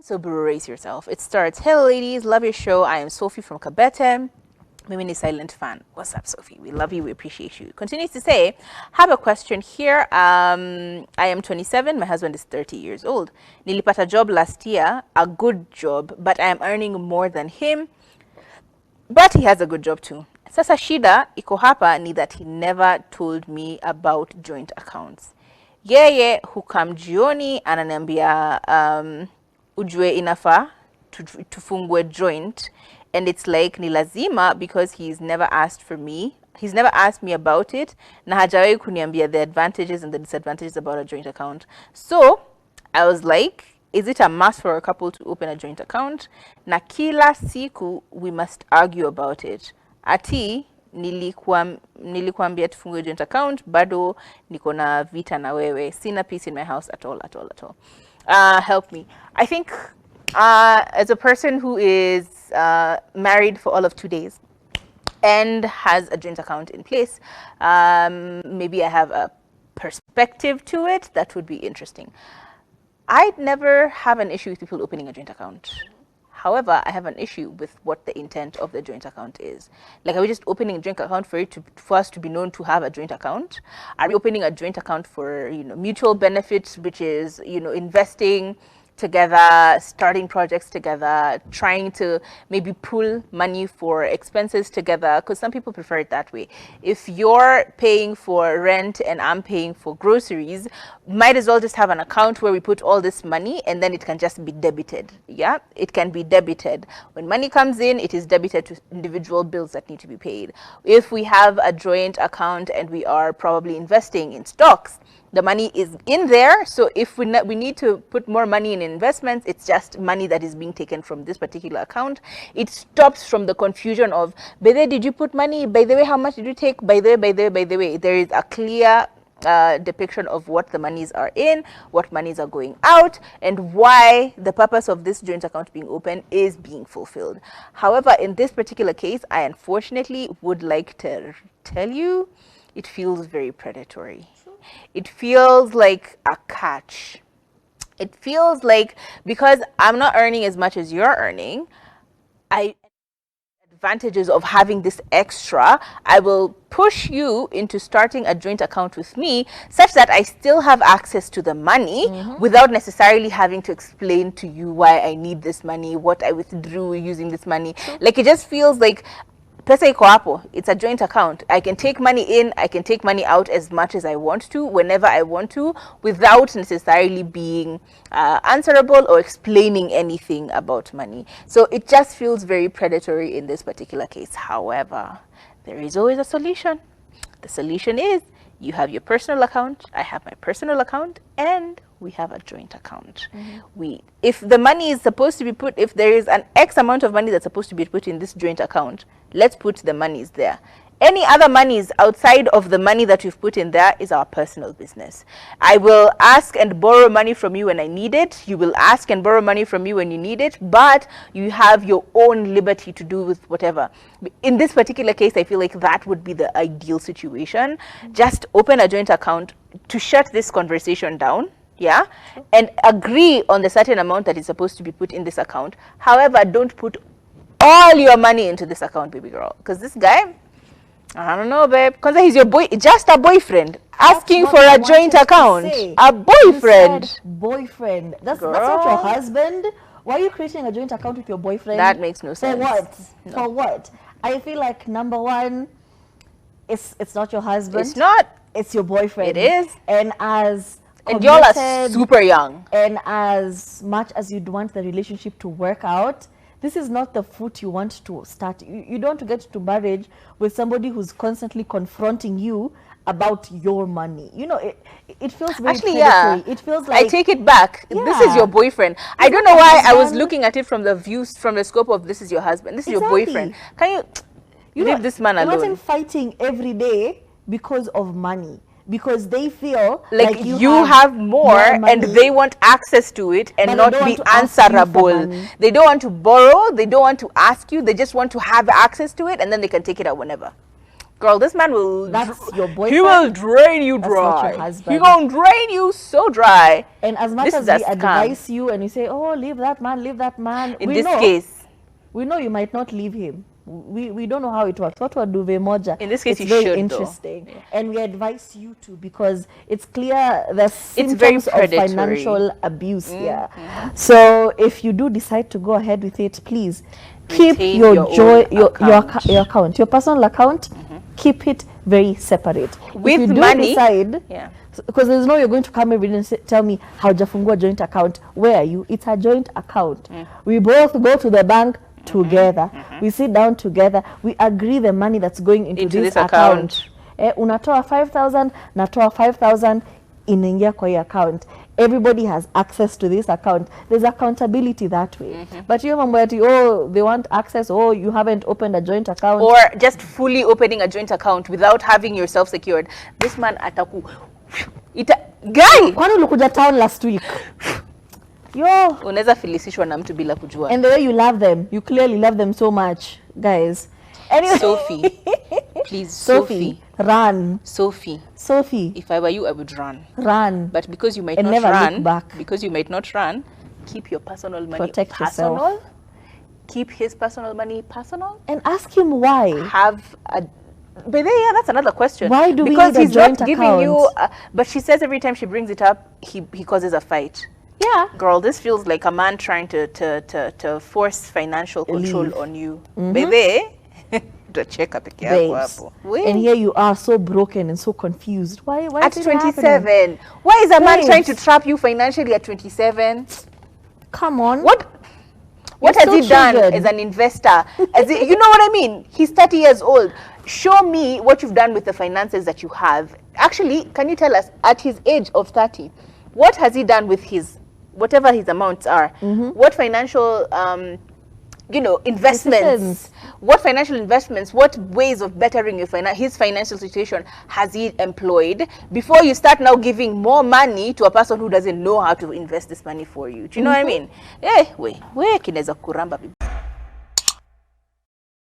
So brace yourself. It starts, hello ladies, love your show. I am Sophie from Kabete. Mimi silent fan. What's up, Sophie? We love you. We appreciate you. Continues to say, have a question here. I am 27. My husband is 30 years old. Nilipata job last year, a good job, but I am earning more than him. But he has a good job too. Sasa shida iko hapa ni that he never told me about joint accounts. Yeye hukam jioni ananiambia ujue inafa tufungwe joint, and it's like ni lazima because he's never asked for me. He's never asked me about it na hajawahi kuniambia the advantages and the disadvantages about a joint account. So I was like, is it a must for a couple to open a joint account? Na kila siku we must argue about it. Ati nilikuambia tufungue joint account, bado niko na vita na wewe. Sina peace in my house at all. Help me. I think as a person who is married for all of 2 days and has a joint account in place, maybe I have a perspective to it that would be interesting. I'd never have an issue with people opening a joint account. However, I have an issue with what the intent of the joint account is. Like, are we just opening a joint account for us to be known to have a joint account? Are we opening a joint account for, mutual benefits, which is, investing together, starting projects together, trying to maybe pool money for expenses together, because some people prefer it that way. If you're paying for rent and I'm paying for groceries, might as well just have an account where we put all this money and then it can just be debited. Yeah, it can be debited. When money comes in, it is debited to individual bills that need to be paid. If we have a joint account and we are probably investing in stocks, the money is in there, so if we need to put more money in investments, it's just money that is being taken from this particular account. It stops from the confusion of, by the way, did you put money? By the way, how much did you take? By the way. There is a clear depiction of what the monies are in, what monies are going out, and why the purpose of this joint account being open is being fulfilled. However, in this particular case, I unfortunately would like to tell you, it feels very predatory. It feels like a catch. It feels like, because I'm not earning as much as you're earning, advantages of having this extra, I will push you into starting a joint account with me such that I still have access to the money without necessarily having to explain to you why I need this money, what I withdrew using this money. Like, it just feels like pesa iko hapo. It's a joint account. I can take money in, I can take money out as much as I want to, whenever I want to, without necessarily being answerable or explaining anything about money. So it just feels very predatory in this particular case. However, there is always a solution. The solution is, you have your personal account, I have my personal account, and we have a joint account. If the money is supposed to be put, if there is an X amount of money that's supposed to be put in this joint account, let's put the monies there. Any other monies outside of the money that we've put in there is our personal business. I will ask and borrow money from you when I need it. You will ask and borrow money from me when you need it, but you have your own liberty to do with whatever. In this particular case, I feel like that would be the ideal situation. Just open a joint account to shut this conversation down. Yeah, and agree on the certain amount that is supposed to be put in this account. However, don't put all your money into this account, baby girl, because this guy, I don't know, babe, because he's your boy, just a boyfriend asking for a joint account. A boyfriend. Boyfriend. That's not your husband. Why are you creating a joint account with your boyfriend? That makes no sense. For what? No. For what? I feel like, number one, it's not your husband. It's not. It's your boyfriend. It is. And y'all are super young. And as much as you'd want the relationship to work out, this is not the foot you want to start. You don't want to get to marriage with somebody who's constantly confronting you about your money. It feels very actually, predatory. yeah. It feels like, I take it back. Yeah. This is your boyfriend. I don't know why I was looking at it from the scope of this is your husband. This is your boyfriend. Can you leave this man alone? Imagine fighting every day because of money. Because they feel like you have more and they want access to it and not be answerable. They don't want to borrow, they don't want to ask you, they just want to have access to it and then they can take it out whenever. Girl, this man will. That's your boyfriend. He will drain you That's not dry. your husband. He gonna drain you so dry. And as much This as is a we scam. advise you and you say, oh, leave that man, In this case, we know you might not leave him. We don't know how it works. What would do moja? In this case, it's you very should, interesting, though. Yeah. and we advise you to, because it's clear the very symptoms of predatory. financial abuse here. So if you do decide to go ahead with it, please keep Retain your your joy, own your account. account, your personal account. Keep it very separate. With if you do money, decide, yeah. because there's no you're going to come every day and tell me how Jafungua joint account. Where are you? It's a joint account. We both go to the bank together. We sit down together. We agree the money that's going into this account. Unatoa 5,000, natoa 5,000, inaingia kwa hii account. Everybody has access to this account. There's accountability that way. But you mambo ati, oh, they want access, oh, you haven't opened a joint account. Or just fully opening a joint account without having yourself secured. This man ataku. Guy! Kwani ulikuja town last week? Yo! Unaweza filisishwa na mtu bila kujua. And the way you love them, you clearly love them so much, guys. Anyway. Sophie, please, Sophie, run. Sophie, if I were you, I would run. Run. But because you might And not never run, look back. because you might not run, keep your personal money Protect personal. yourself. Keep his personal money personal. And ask him why. Have a. But then, yeah, that's another question. Why do we because need a he's not joint giving you. account? But she says every time she brings it up, he causes a fight. Yeah. Girl, this feels like a man trying to force financial control Leave. on you. Baby, utacheka peke yako hapo. And here you are so broken and so confused. Why At is it 27, happening? why is a man Babes. trying to trap you financially at 27? Come on. What You're has still he done children. as an investor? You know what I mean? He's 30 years old. Show me what you've done with the finances that you have. Actually, can you tell us, at his age of 30, what has he done with his, whatever his amounts are? What financial, investments? Decisions. What financial investments, what ways of bettering his financial situation has he employed before you start now giving more money to a person who doesn't know how to invest this money for you? Do you know what I mean? We kineza kuramba.